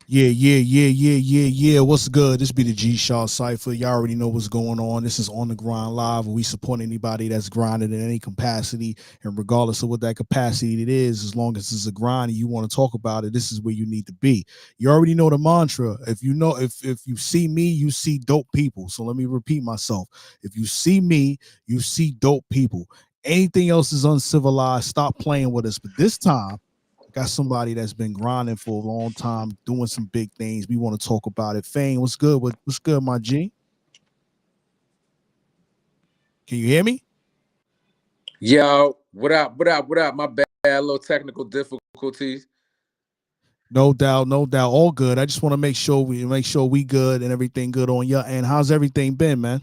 Yeah. What's good? This be the G Shaw Cypher. Y'all already know what's going on. This is On the Grind Live, and we support anybody that's grinding in any capacity. And regardless of what that capacity it is, as long as it's a grind and you want to talk about it, this is where you need to be. You already know the mantra. If you know, if you see me, you see dope people. So let me repeat myself. If you see me, you see dope people. Anything else is uncivilized. Stop playing with us. But this time, got somebody that's been grinding for a long time, doing some big things. We want to talk about it. Fayn, what's good? What's good, my G? Can you hear me? Yo, what up? What up? What up? My bad, little technical difficulties. No doubt, no doubt. All good. I just want to make sure we good and everything good on your end. How's everything been, man?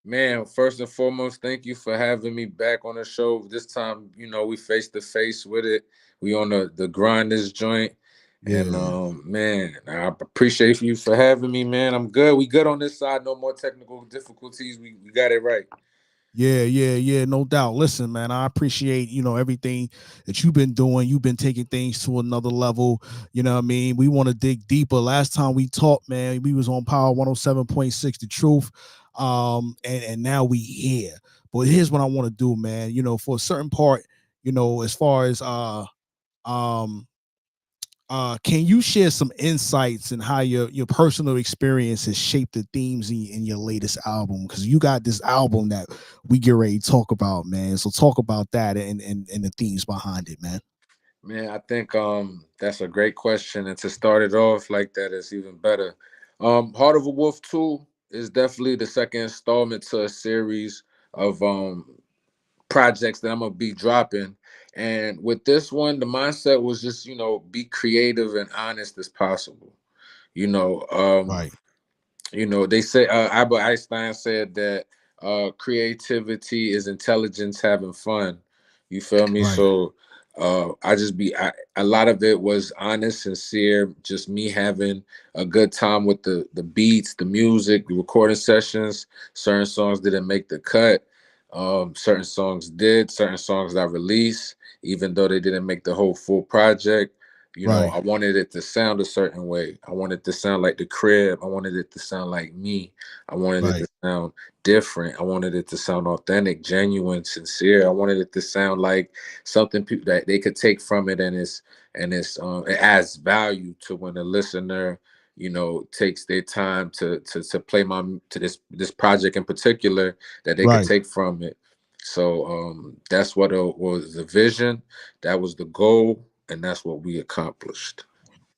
Man, first and foremost, thank you for having me back on the show. This time, we face to face with it. We on the grind this joint. And Yeah. man, I appreciate you for having me, man. I'm good. We good on this side. No more technical difficulties. We got it right. Yeah, no doubt. Listen, man, I appreciate, everything that you've been doing. You've been taking things to another level. You know what I mean? We want to dig deeper. Last time we talked, man, we was on Power 107.6, The Truth. And now we here. But here's what I want to do, man. For a certain part, as far as um can you share some insights and how your personal experience has shaped the themes in your latest album? Because you got this album that we get ready to talk about, man. So talk about that and the themes behind it, man. Man, I think that's a great question. And to start it off like that is even better. Heart of a Wolf 2 is definitely the second installment to a series of projects that I'm gonna be dropping. And with this one, the mindset was just, be creative and honest as possible. You know, um, Right, they say Albert Einstein said that creativity is intelligence having fun. You feel me? right, So a lot of it was honest, sincere, just me having a good time with the beats, the music, the recording sessions. Certain songs didn't make the cut. Certain songs did. Certain songs I released, even though they didn't make the whole full project. right, I wanted it to sound a certain way. I wanted it to sound like the crib. I wanted it to sound like me. I wanted it right, to sound different. I wanted it to sound authentic, genuine, sincere. I wanted it to sound like something people that they could take from it, it adds value to when the listener, takes their time to play to this project in particular that they could right. take from it. So that's what was the vision. That was the goal, and that's what we accomplished.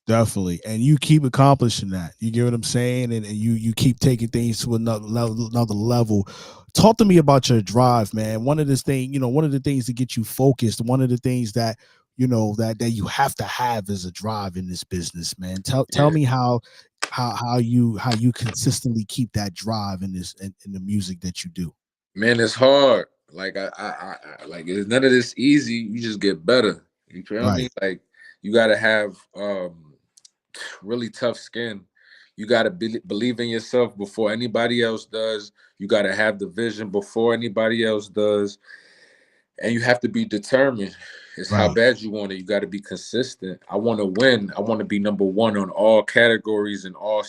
Definitely. And you keep accomplishing that. You get what I'm saying? And you keep taking things to another level. Talk to me about your drive, man. One of the things to get you focused, one of the things that that you have to have is a drive in this business, man. Tell Yeah, me how you consistently keep that drive in the music that you do. man, it's hard. Like like it's none of this easy. You just get better. You feel me? Right, Like you got to have really tough skin. You got to believe in yourself before anybody else does. You got to have the vision before anybody else does, and you have to be determined. It's how right, bad you want it. You got to be consistent. I want to win. I want to be number one on all categories and all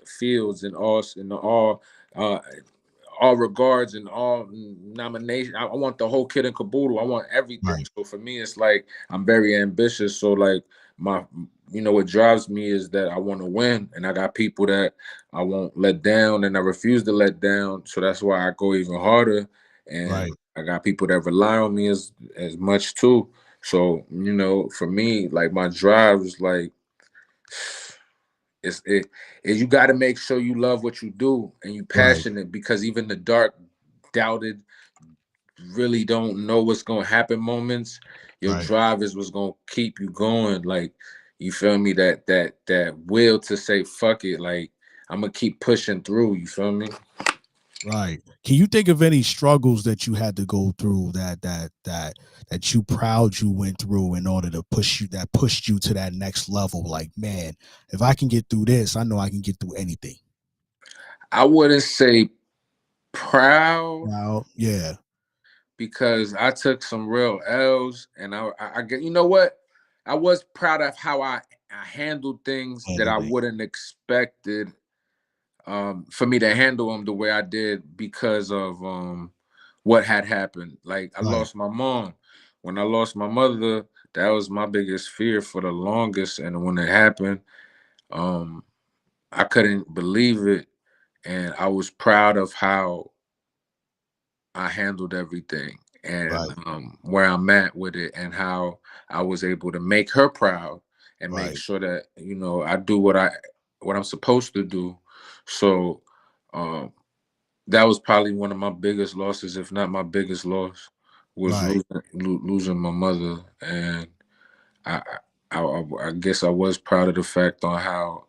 fields and uh, all regards and all nomination. I want the whole kit and caboodle. I want everything. right, So for me, it's like I'm very ambitious. So like my, what drives me is that I want to win, and I got people that I won't let down, and I refuse to let down. So that's why I go even harder, and right, I got people that rely on me as much too. So for me, like my drive is like it's it you got to make sure you love what you do and you right, passionate, because even the dark, doubted, really don't know what's gonna happen moments, your right. drive is what's gonna keep you going. Like, you feel me? That will to say fuck it. Like, I'm gonna keep pushing through. You feel me? Right. Can you think of any struggles that you had to go through that you proud you went through in order to pushed you to that next level? Like, man, if I can get through this, I know I can get through anything. I wouldn't say proud, Now, yeah, because I took some real L's, and I get, you know what? I was proud of how I I handled things that I handled it. wouldn't expected for me to handle them the way I did because of what had happened. Like I Right, lost my mom. When I lost my mother, that was my biggest fear for the longest. And when it happened, um, I couldn't believe it, and I was proud of how I handled everything and right, where I'm at with it, and how I was able to make her proud and make right, sure that I do what I'm supposed to do. So um, that was probably one of my biggest losses, if not my biggest loss, was right, losing my mother. And I, I guess I was proud of the fact on how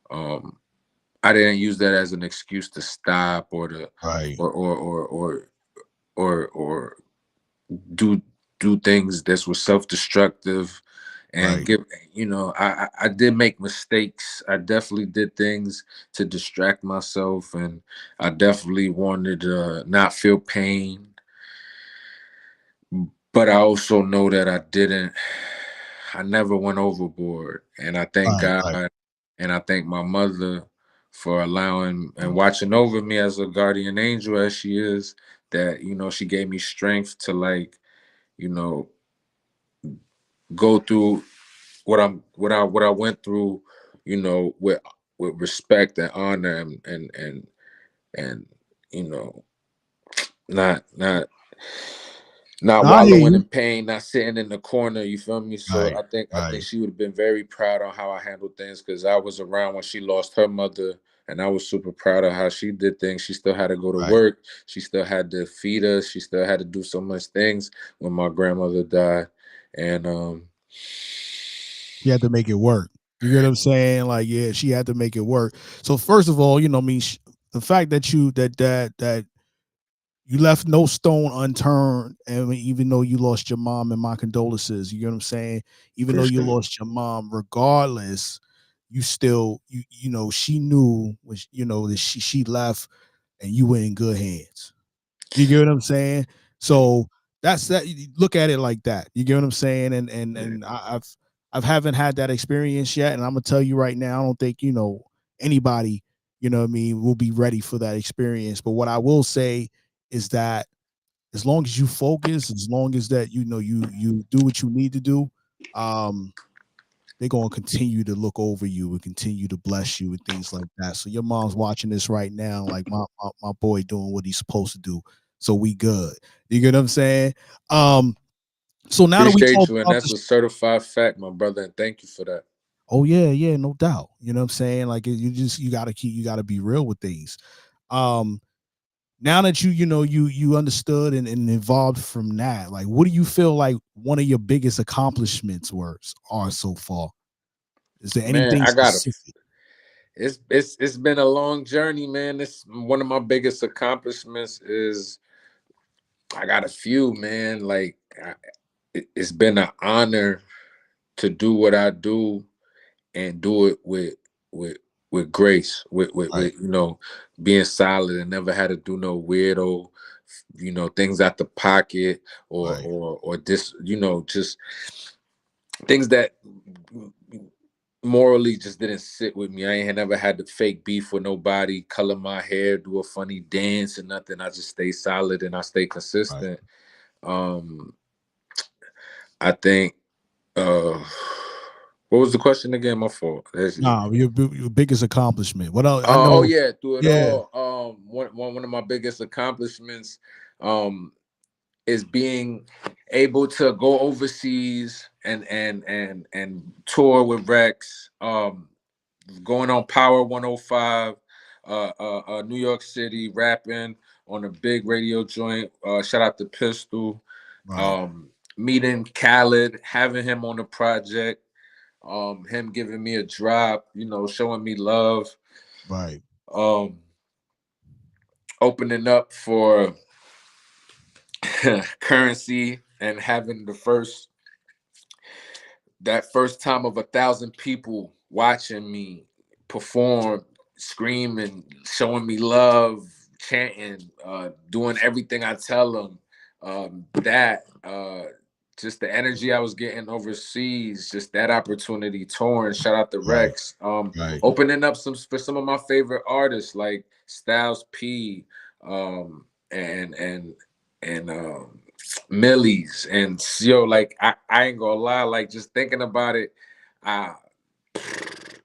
um, I didn't use that as an excuse to stop or to right, or or or or or do things that were self-destructive and right, give I did make mistakes. I definitely did things to distract myself, and I definitely wanted to not feel pain, but I also know that I never went overboard. And I thank right, God, right, and I thank my mother for allowing and watching over me as a guardian angel as she is, that she gave me strength to, like, you know go through what I went through, with respect and honor, and you know not not No, I hear wallowing you. in pain, not sitting in the corner. You feel me? So Right, I think right, she would have been very proud on how I handled things, because I was around when she lost her mother, and I was super proud of how she did things. She still had to go to right. work. She still had to feed us. She still had to do so much things when my grandmother died, and She had to make it work. You get what I'm saying? Like, yeah, she had to make it work. So first of all, I mean, the fact that you left no stone unturned, and even though you lost your mom, and my condolences, you get what I'm saying? Even though you appreciate it. lost your mom, regardless, you still she knew when that she left, and you were in good hands. You get what I'm saying? So that's that. You look at it like that. You get what I'm saying? Yeah. I've haven't had that experience yet, and I'm gonna tell you right now, I don't think anybody, what I mean, will be ready for that experience. But what I will say is that as long as you focus, as long as that you do what you need to do, um, they're gonna continue to look over you and continue to bless you and things like that. So your mom's watching this right now, like my boy doing what he's supposed to do. So we good. You get what I'm saying? Um, so now that we Appreciate talked you, and about that's this, a certified fact, my brother, and thank you for that. oh yeah, yeah, no doubt. You know what I'm saying? Like you gotta be real with things. Um, now that you understood and evolved from that, like what do you feel like one of your biggest accomplishments are so far? Is there Man, anything specific? it's been a long journey, man. This one of my biggest accomplishments is I got a few, man. Like it's been an honor to do what I do and do it with with grace, Right, with being solid, and never had to do no weirdo, things out the pocket, right, or this, just things that morally just didn't sit with me. I ain't had never had to fake beef with nobody, color my hair, do a funny dance or nothing. I just stay solid and I stay right. consistent. Um, I think what was the question again? My fault. Nah, your biggest accomplishment. What else? I Oh know. yeah, through it Yeah. all, one of my biggest accomplishments um is being able to go overseas and tour with Reks, going on Power 105, New York City, rapping on a big radio joint. Shout out to Pistol. Right. Um, Meeting Khaled, having him on the project, him giving me a drop, showing me love, Right. um, opening up for currency, and having that first time of 1,000 people watching me perform, screaming, showing me love, chanting, doing everything I tell them. That just the energy I was getting overseas, just that opportunity touring. Shout out to Right. Reks. Right. Opening up some for some of my favorite artists like Styles P, and Millies, and yo, like I ain't gonna lie, like just thinking about it, uh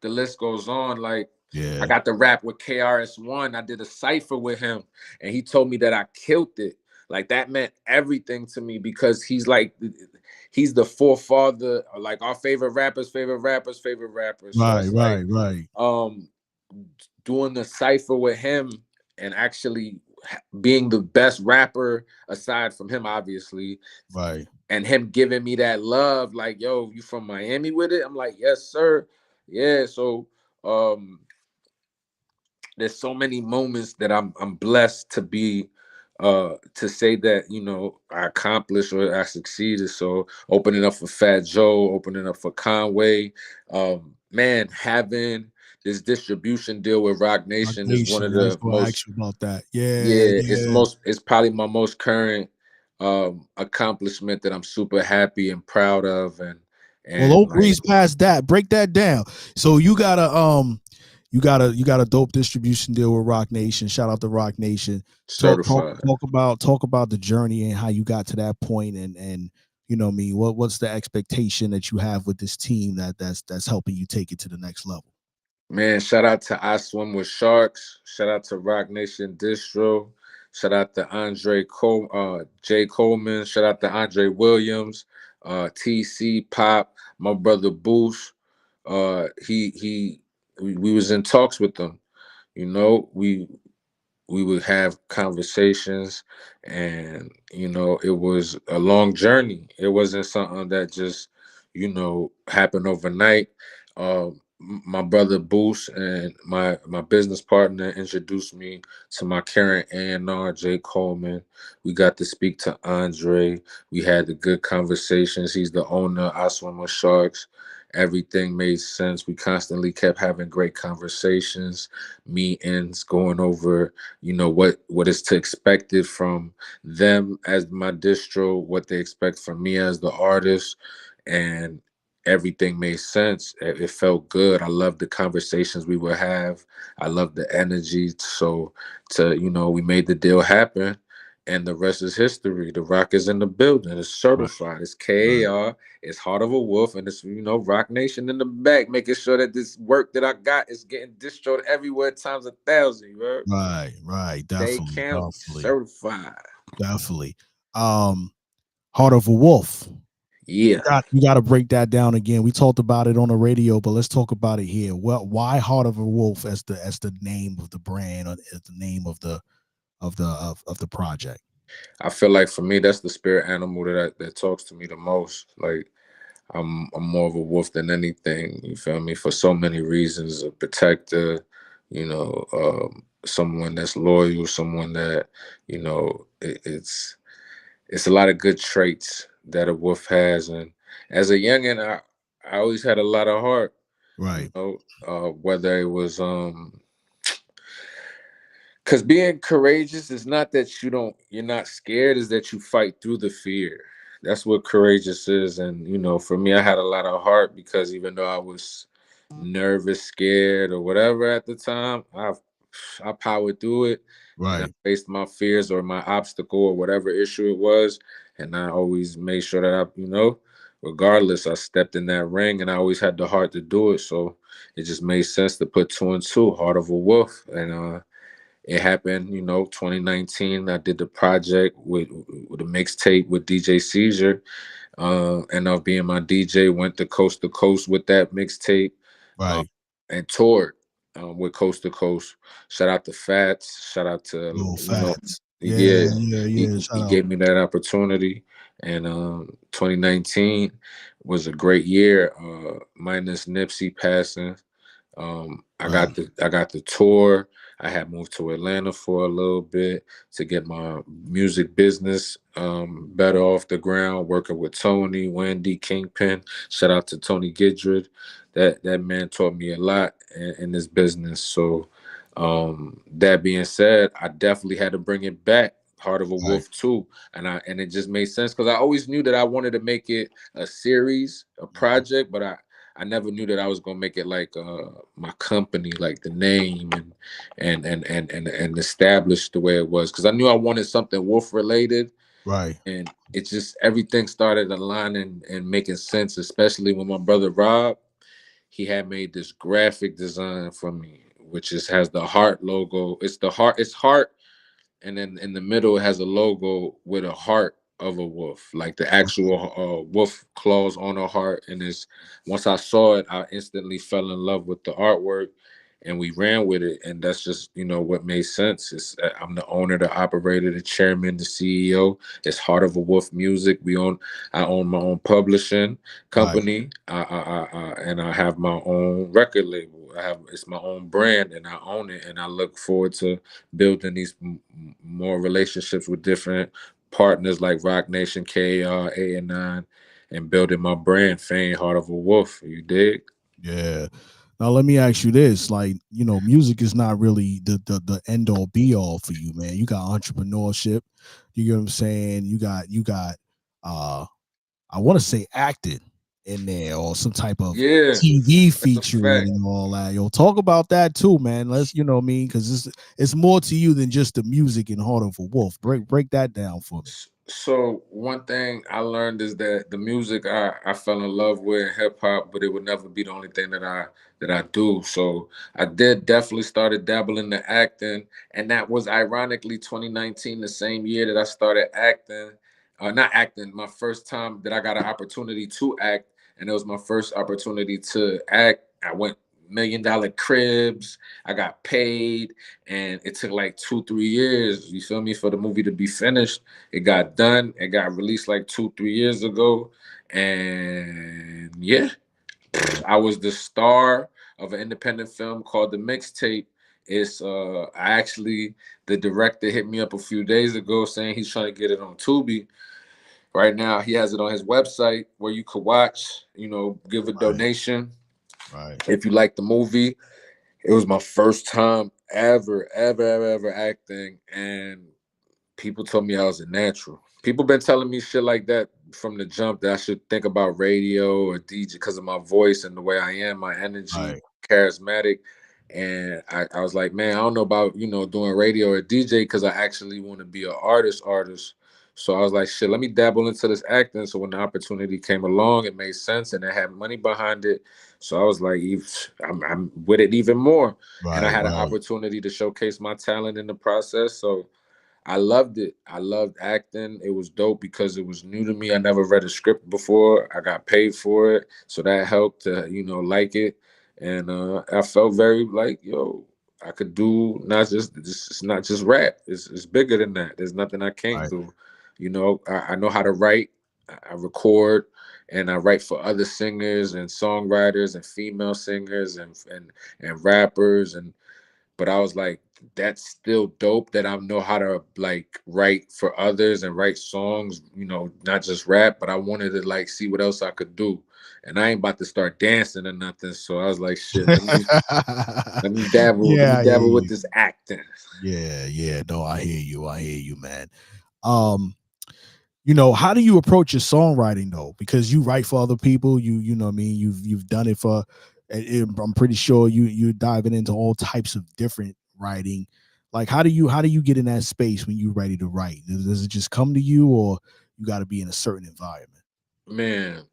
the list goes on. Like I Yeah. got the rap with KRS-One. I did a cipher with him, and he told me that I killed it. Like that meant everything to me because he's the forefather, like our favorite rappers, favorite rappers, favorite rappers. So Right. it's like Right. Right. um doing the cipher with him and actually being the best rapper aside from him, obviously, Right. and him giving me that love, like, yo, you from Miami with it? I'm like, yes, sir. Yeah. So um there's so many moments that I'm blessed to be to say that, you know, I accomplished or I succeeded. So opening up for Fat Joe, opening up for Conway, man, having this distribution deal with Roc Roc Nation is one Nation. of Yeah, I was the going to most, ask you about that. Yeah. yeah, Yeah. it's probably my most current accomplishment that I'm super happy and proud of. Well, And don't like, breeze past that. Break that down. So you got a dope distribution deal with Roc Nation. Shout out to Roc Nation. certified. Talk about the journey and how you got to that point, and you know what I mean, what's the expectation that you have with this team that's helping you take it to the next level. Man, shout out to I Swim with Sharks. Shout out to Roc Nation Distro. Shout out to J. Coleman. Shout out to Andre Williams, TC Pop, my brother Boost. We was in talks with them. You know, we would have conversations, and you know, it was a long journey. It wasn't something that just, you know, happened overnight. My brother Boost and my business partner introduced me to my current A&R, Jay Coleman. We got to speak to Andre. We had the good conversations. He's the owner. I Swim with Sharks. Everything made sense. We constantly kept having great conversations, meetings, going over, you know, what is to expected from them as my distro, what they expect from me as the artist, and everything made sense. It felt good. I loved the conversations we would have. I loved the energy. So to, you know, we made the deal happen. And the rest is history. The Rock is in the building. It's Right. certified. It's Right. K.A.R. It's Heart of a Wolf, and it's, you know, Roc Nation in the back, making sure that this work that I got is getting distroed everywhere times 1,000. You heard? Right. Right. Stay Definitely. County Definitely. certified. Definitely. Um, Heart of a Wolf. Yeah. You got to break that down again. We talked about it on the radio, but let's talk about it here. Well, why Heart of a Wolf as the name of the brand, or as the name of the project? I feel like for me, that's the spirit animal that talks to me the most. Like I'm more of a wolf than anything. You feel me? For so many reasons, a protector, you know, someone that's loyal, someone that, you know, it's a lot of good traits that a wolf has. And as a youngin, I always had a lot of heart. You Right. know, whether it was because being courageous is not that you're not scared, is that you fight through the fear. That's what courageous is. And, you know, for me, I had a lot of heart because even though I was nervous, scared, or whatever at the time, I powered through it, and I Right. faced my fears or my obstacle or whatever issue it was. And I always made sure that you know, regardless, I stepped in that ring, and I always had the heart to do it. So it just made sense to put two and two, Heart of a Wolf. And it happened, you know, 2019. I did the project with a mixtape with DJ Seizure. And of being my DJ, went to coast with that mixtape, uh, Right. and toured with Coast to Coast. Shout out to Fats. Shout out to, Little you know, Fats. Yeah. yeah, Yeah. Yeah. he Shout out. gave me that opportunity. And 2019 was a great year, minus Nipsey passing. Right. I got the tour. I had moved to Atlanta for a little bit to get my music business better off the ground. Working with Tony, Wendy, Kingpin. Shout out to Tony Gidred. That man taught me a lot in this business. So that being said, I definitely had to bring it back Heart of a Right. Wolf 2. And it just made sense because I always knew that I wanted to make it a series, a Mhm. project, but I never knew that I was gonna make it like my company, like the name and established the way it was. Because I knew I wanted something wolf related, Right. and it just everything started aligning and making sense, especially when my brother Rob, he had made this graphic design for me, which is has the heart logo. It's the heart, it's heart, and then in the middle it has a logo with a heart of a wolf, like the actual wolf claws on a heart. And it's once I saw it, I instantly fell in love with the artwork, and we ran with it. And that's just what made sense. It's I'm the owner, the operator, the chairman, the CEO. It's Heart of a Wolf Music. I own my own publishing Right. company. And I have my own record label. It's my own brand, and I own it. And I look forward to building these more relationships with different partners like Roc Nation, K.A.R, A&9, and building my brand, Fayn, Heart of a Wolf. You dig? Yeah. Now let me ask you this: like, music is not really the end all be all for you, man. You got entrepreneurship. You get what I'm saying? You got uh I want to say acting in there or some type of Yeah, TV that's a featuring fact. and all that. Yo, talk about that too, man. Let's, what I mean, because it's more to you than just the music and Heart of a Wolf. Break that down for me. So one thing I learned is that the music I fell in love with, hip hop, but it would never be the only thing that I do. So I did definitely started dabbling in acting, and that was ironically 2019, the same year that I started acting. Not acting, my first time that I got an opportunity to act, and it was my first opportunity to act. I went $1 million cribs. I got paid, and it took like 2 3 years. You feel me, for the movie to be finished. It got done. It got released like 2 3 years ago, and yeah, I was the star of an independent film called The Mixtape. It's I actually the director hit me up a few days ago saying he's trying to get it on Tubi. Right now, he has it on his website where you could watch. Give a Right, donation right, if you like the movie. It was my first time ever acting, and people told me I was a natural. People been telling me shit like that from the jump, that I should think about radio or DJ because of my voice and the way I am, my energy, right, charismatic. And I was like, man, I don't know about doing radio or DJ because I actually want to be an artist. So I was like, shit, let me dabble into this acting. So when the opportunity came along, it made sense and it had money behind it. So I was like, I'm with it even more. And I right, had an right, opportunity to showcase my talent in the process. So I loved it. I loved acting. It was dope because it was new to me. I never read a script before. I got paid for it, so that helped to like it. And I felt very like, yo, I could do not just it's not just rap. It's bigger than that. There's nothing I can't right, do. I know how to write. I record and I write for other singers and songwriters and female singers and rappers, but I was like, that's still dope that I know how to like write for others and write songs, not just rap, but I wanted to like see what else I could do. And I ain't about to start dancing or nothing. So I was like, shit, let me yeah, I hear dabble with you. this acting. Yeah, yeah. No, I hear you, man. Um, how do you approach your songwriting though? Because you write for other people. You know what I mean. You've done it for. I'm pretty sure you diving into all types of different writing. Like how do you get in that space when you're ready to write? Does it just come to you, or you got to be in a certain environment? Man,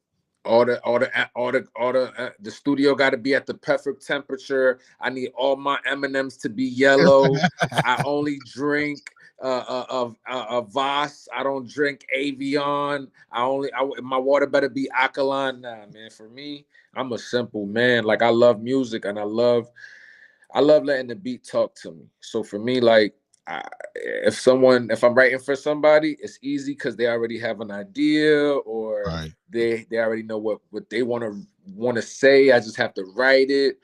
the studio got to be at the perfect temperature. I need all my M&Ms to be yellow. I only drink Voss. I don't drink Avion. My water better be alkaline. Nah, man. For me, I'm a simple man. Like I love music and I love letting the beat talk to me. So for me, like, if I'm writing for somebody, it's easy because they already have an idea or Right, they already know what they want to say. I just have to write it.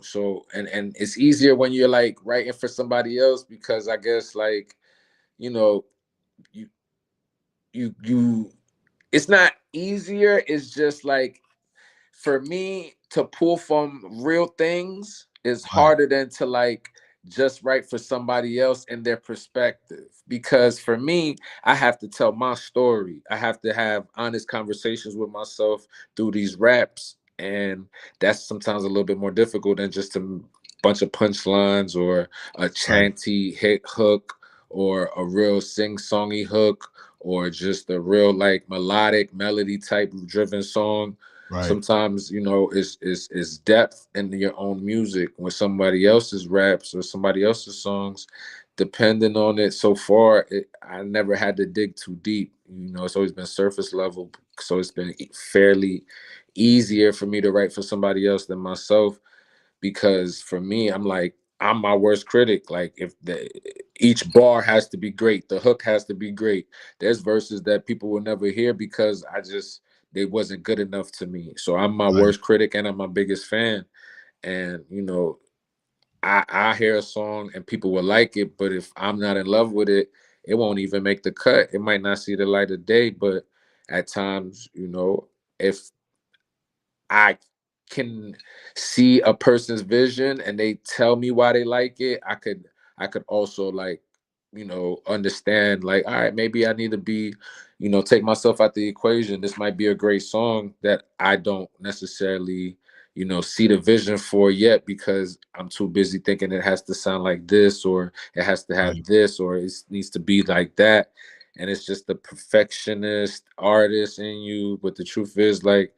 So and it's easier when you're like writing for somebody else because I guess like you know you you it's not easier. It's just like for me to pull from real things is right, harder than to like just right for somebody else and their perspective. Because for me, I have to tell my story. I have to have honest conversations with myself through these raps. And that's sometimes a little bit more difficult than just a bunch of punchlines or a Right. chanty hit hook or a real sing-songy hook or just a real like melodic melody type driven song. Right. Sometimes it's depth in your own music when somebody else's raps or somebody else's songs, depending on it. So far I never had to dig too deep. It's always been surface level, so it's been fairly easier for me to write for somebody else than myself, because for me, I'm like, I'm my worst critic. Like, if each bar has to be great, the hook has to be great. There's verses that people will never hear because they wasn't good enough to me. So I'm my Right. worst critic and I'm my biggest fan. And I hear a song and people will like it, but if I'm not in love with it, it won't even make the cut. It might not see the light of day. But at times, if I can see a person's vision and they tell me why they like it, I could also like, understand like, all right, maybe I need to be, take myself out the equation. This might be a great song that I don't necessarily, see the vision for yet because I'm too busy thinking it has to sound like this or it has to have Right. this or it needs to be like that. And it's just the perfectionist artist in you. But the truth is, like,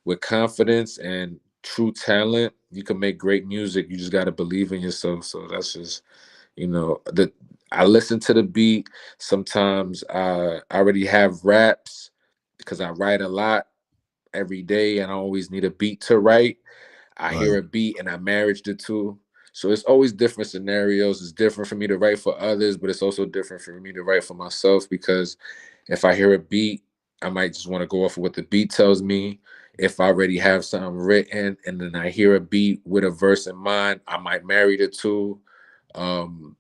with confidence and true talent, you can make great music. You just got to believe in yourself. So that's just, the I listen to the beat. Sometimes I already have raps because I write a lot every day and I always need a beat to write. I hear Right. a beat and I marriage the two. So it's always different scenarios. It's different for me to write for others, but it's also different for me to write for myself because if I hear a beat, I might just want to go off of what the beat tells me. If I already have something written and then I hear a beat with a verse in mind, I might marry the two. Um,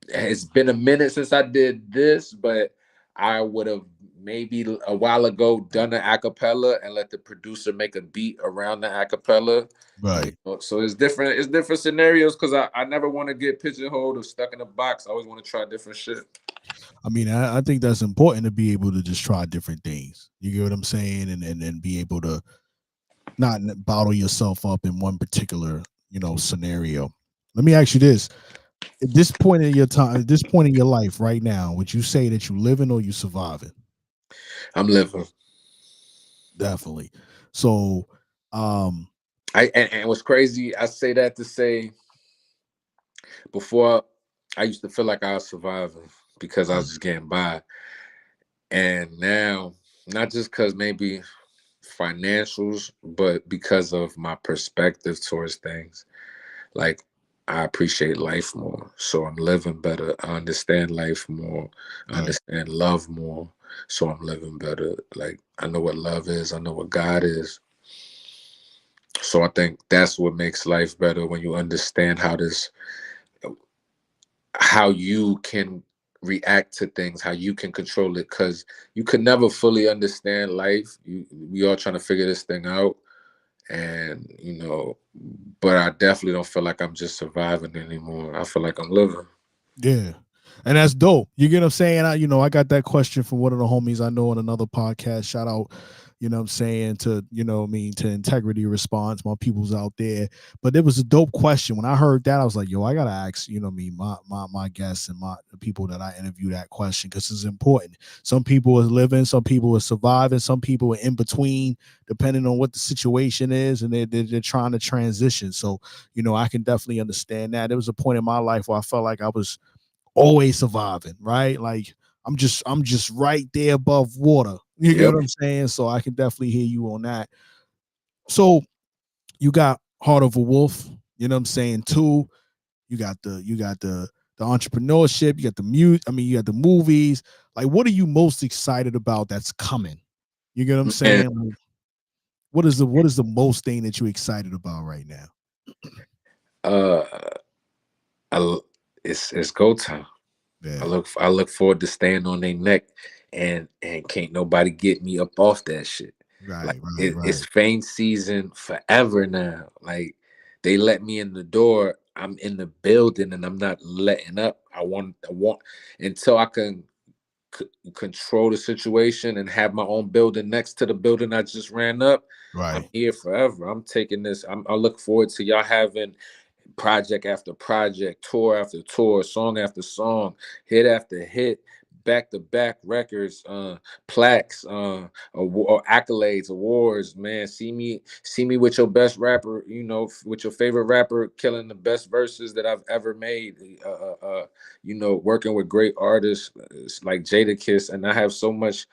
it's been a minute since I did this, but I would have maybe a while ago done an acapella and let the producer make a beat around the acapella. Right. So it's different scenarios because I never want to get pigeonholed or stuck in a box. I always want to try different shit. I mean, I think that's important to be able to just try different things. You get what I'm saying, and be able to not bottle yourself up in one particular scenario. Let me ask you this: at this point in your time, at this point in your life, right now, would you say that you living or you surviving? I'm living. Definitely. So, um, And what's crazy, I say that to say before I used to feel like I was surviving because I was right, just getting by. And now, not just because maybe financials, but because of my perspective towards things. Like, I appreciate life more. So I'm living better. I understand life more. I right, understand love more. So I'm living better. Like, I know what love is. I know what God is. So I think that's what makes life better when you understand how you can react to things, how you can control it, because you could never fully understand life. We all trying to figure this thing out, and but I definitely don't feel like I'm just surviving anymore. I feel like I'm living. yeah, and that's dope. You get what I'm saying? I got that question from one of the homies I know on another podcast. Shout out, what I'm saying, to to Integrity Response, my people's out there. But it was a dope question. When I heard that, I was like, yo, I gotta ask, my guests and the people that I interview that question because it's important. Some people are living, some people are surviving, some people are in between, depending on what the situation is, and they're trying to transition. So, I can definitely understand that. There was a point in my life where I felt like I was always surviving, right? Like I'm just right there above water. You get Yep. what I'm saying? So I can definitely hear you on that. So you got Heart of a Wolf, you know what I'm saying, too. You got the entrepreneurship, you got the mute, I mean, you got the movies. Like, what are you most excited about that's coming? You get what I'm And saying? Like, what is the most thing that you're excited about right now? uh, it's go time. Yeah, I look forward to staying on their neck, and can't nobody get me up off that shit. Like, right, right, it's right. Fayn season forever now. Like, they let me in the door, I'm in the building and I'm not letting up. I want until I can control the situation and have my own building next to the building I just ran up. I'm Right. here forever. I'm taking this. I look forward to y'all having project after project, tour after tour, song after song, hit after hit, back to back records, plaques, accolades, awards. Man, see me with your best rapper. You know, with your favorite rapper, killing the best verses that I've ever made. You know, working with great artists like Jadakiss, and I have so much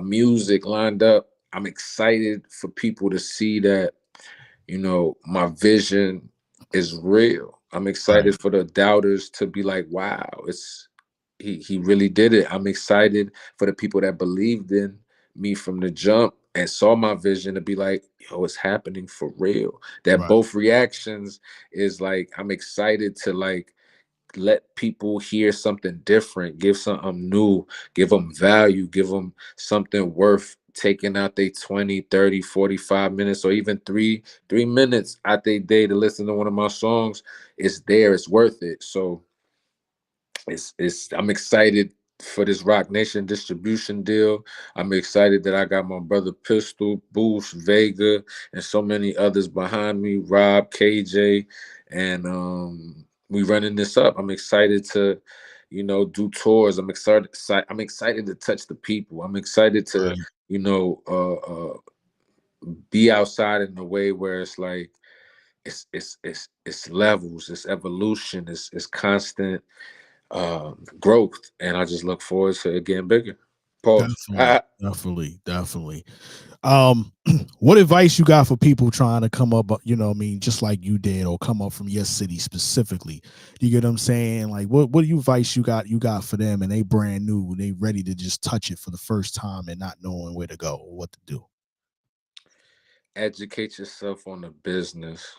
music lined up. I'm excited for people to see that, you know, my vision is real. I'm Right. excited for the doubters to be like, wow, it's he really did it. I'm excited for the people that believed in me from the jump and saw my vision to be like, yo, it's happening for real. That Right. both reactions is like, I'm excited to like let people hear something different, give something new, give them value, give them something worth taking out they 20, 30, 45 minutes, or even 3 minutes out their day to listen to one of my songs. It's there, it's worth it. So it's I'm excited for this Roc Nation distribution deal. I'm excited that I got my brother Pistol, Boost, Vega, and so many others behind me, Rob, KJ, and we running this up. I'm excited to, you know, do tours. I'm excited to touch the people. I'm excited to, Right. you know, be outside in a way where it's like it's levels, it's evolution, it's constant growth, and I just look forward to it getting bigger. Pause. Definitely. Definitely. Definitely. Um, what advice you got for people trying to come up, you know what I mean, just like you did, or come up from your city specifically? You get what I'm saying? Like what advice you got for them, and they brand new, they ready to just touch it for the first time and not knowing where to go or what to do. Educate yourself on the business.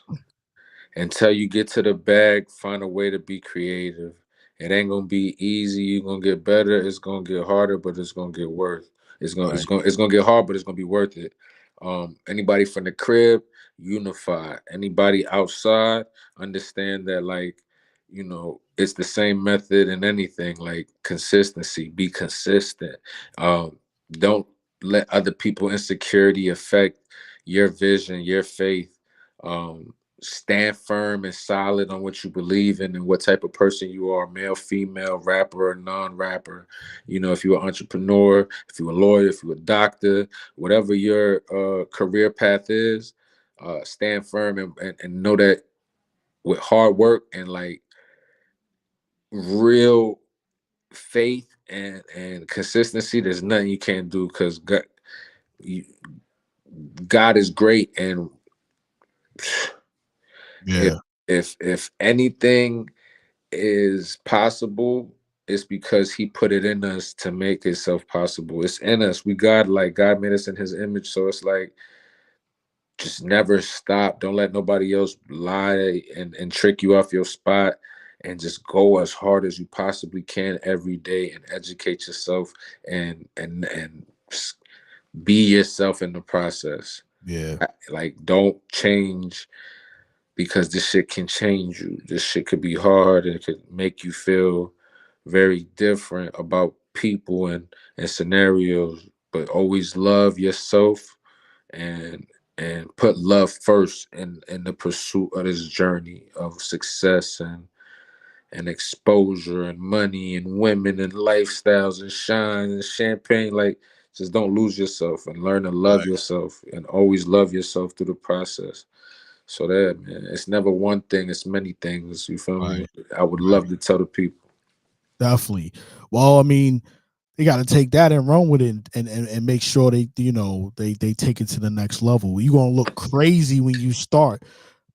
Until you get to the bag, find a way to be creative. It ain't gonna be easy. You're gonna get better. It's gonna get harder, but it's gonna get worth. Right. It's gonna get hard, but it's gonna be worth it. Anybody from the crib, unify. Anybody outside, understand that, like, you know, it's the same method in anything. Like consistency. Be consistent. Don't let other people insecurity affect your vision, your faith. Stand firm and solid on what you believe in and what type of person you are, male, female, rapper or non-rapper. You know, if you're an entrepreneur, if you're a lawyer, if you're a doctor, whatever your career path is, stand firm and know that with hard work and like real faith and consistency, there's nothing you can't do, because you, God is great. And if Yeah. if anything is possible, it's because he put it in us to make itself possible. It's in us. We God, like God made us in his image. So it's like, just never stop. Don't let nobody else lie and trick you off your spot, and just go as hard as you possibly can every day and educate yourself and be yourself in the process. Yeah. Like, don't change, because this shit can change you. This shit could be hard and it could make you feel very different about people and scenarios. But always love yourself and put love first in the pursuit of this journey of success and exposure and money and women and lifestyles and shine and champagne. Like, just don't lose yourself and learn to love Right. yourself and always love yourself through the process. So that, man, it's never one thing, it's many things. You feel me? Right. I would Right. love to tell the people. Definitely. Well, I mean, they got to take that and run with it, and make sure they, you know, they take it to the next level. You're gonna look crazy when you start,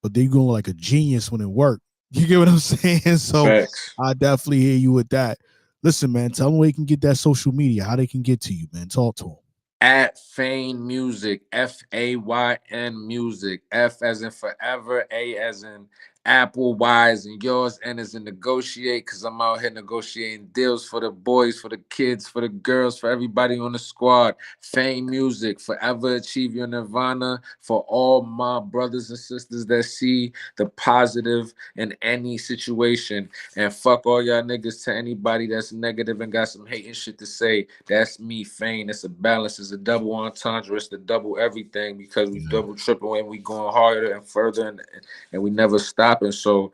but they're gonna look like a genius when it work. You get what I'm saying? So Facts. I definitely hear you with that. Listen, man, tell them where they can get that social media, how they can get to you, man. Talk to them. At Fayn Music, Fayn Music, F as in forever, A as in Apple wise and yours and is to negotiate because I'm out here negotiating deals for the boys, for the kids, for the girls, for everybody on the squad. Fayn Music, forever achieve your nirvana. For all my brothers and sisters that see the positive in any situation. And fuck all y'all niggas to anybody that's negative and got some hating shit to say. That's me, Fayn. It's a balance. It's a double entendre. It's the double everything because we Yeah. double triple and we going harder and further and we never stopping. So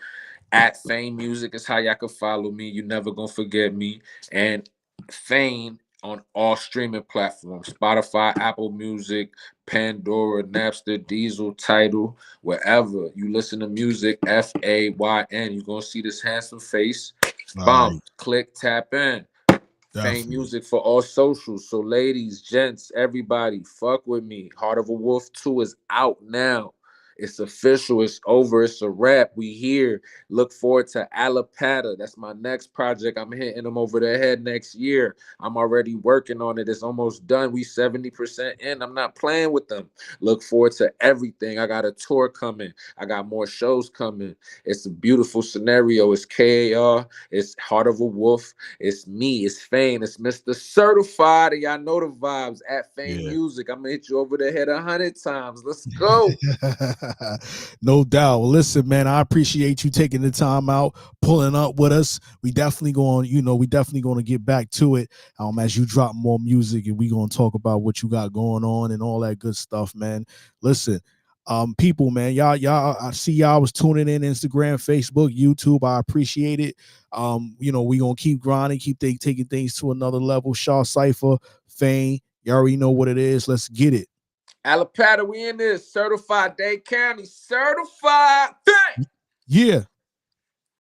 at Fayn Music is how y'all can follow me. You never gonna forget me. And Fayn on all streaming platforms: Spotify, Apple Music, Pandora, Napster, Diesel, Tidal, wherever you listen to music. Fayn. You're gonna see this handsome face. All Bam, right. click, tap in. Fayn Definitely. Music for all socials. So, ladies, gents, everybody, fuck with me. Heart of a Wolf 2 is out now. It's official. It's over. It's a wrap. We here. Look forward to Alapata. That's my next project. I'm hitting them over the head next year. I'm already working on it. It's almost done. We 70% in. I'm not playing with them. Look forward to everything. I got a tour coming. I got more shows coming. It's a beautiful scenario. It's K.A.R. It's Heart of a Wolf. It's me. It's Fayn. It's Mr. Certified. And y'all know the vibes at Fayn Yeah. Music. I'm gonna hit you over the head 100 times. Let's go. No doubt. Well, listen, man, I appreciate you taking the time out, pulling up with us. We definitely going, we definitely going to get back to it as you drop more music and we going to talk about what you got going on and all that good stuff, man. Listen, people, man, y'all, I see y'all was tuning in Instagram, Facebook, YouTube. I appreciate it. We gonna keep grinding, keep taking things to another level. Shaw Cypher, Fayn, you already know what it is. Let's get it. Alapata, we in this. Certified Dade County. Certified. Yeah.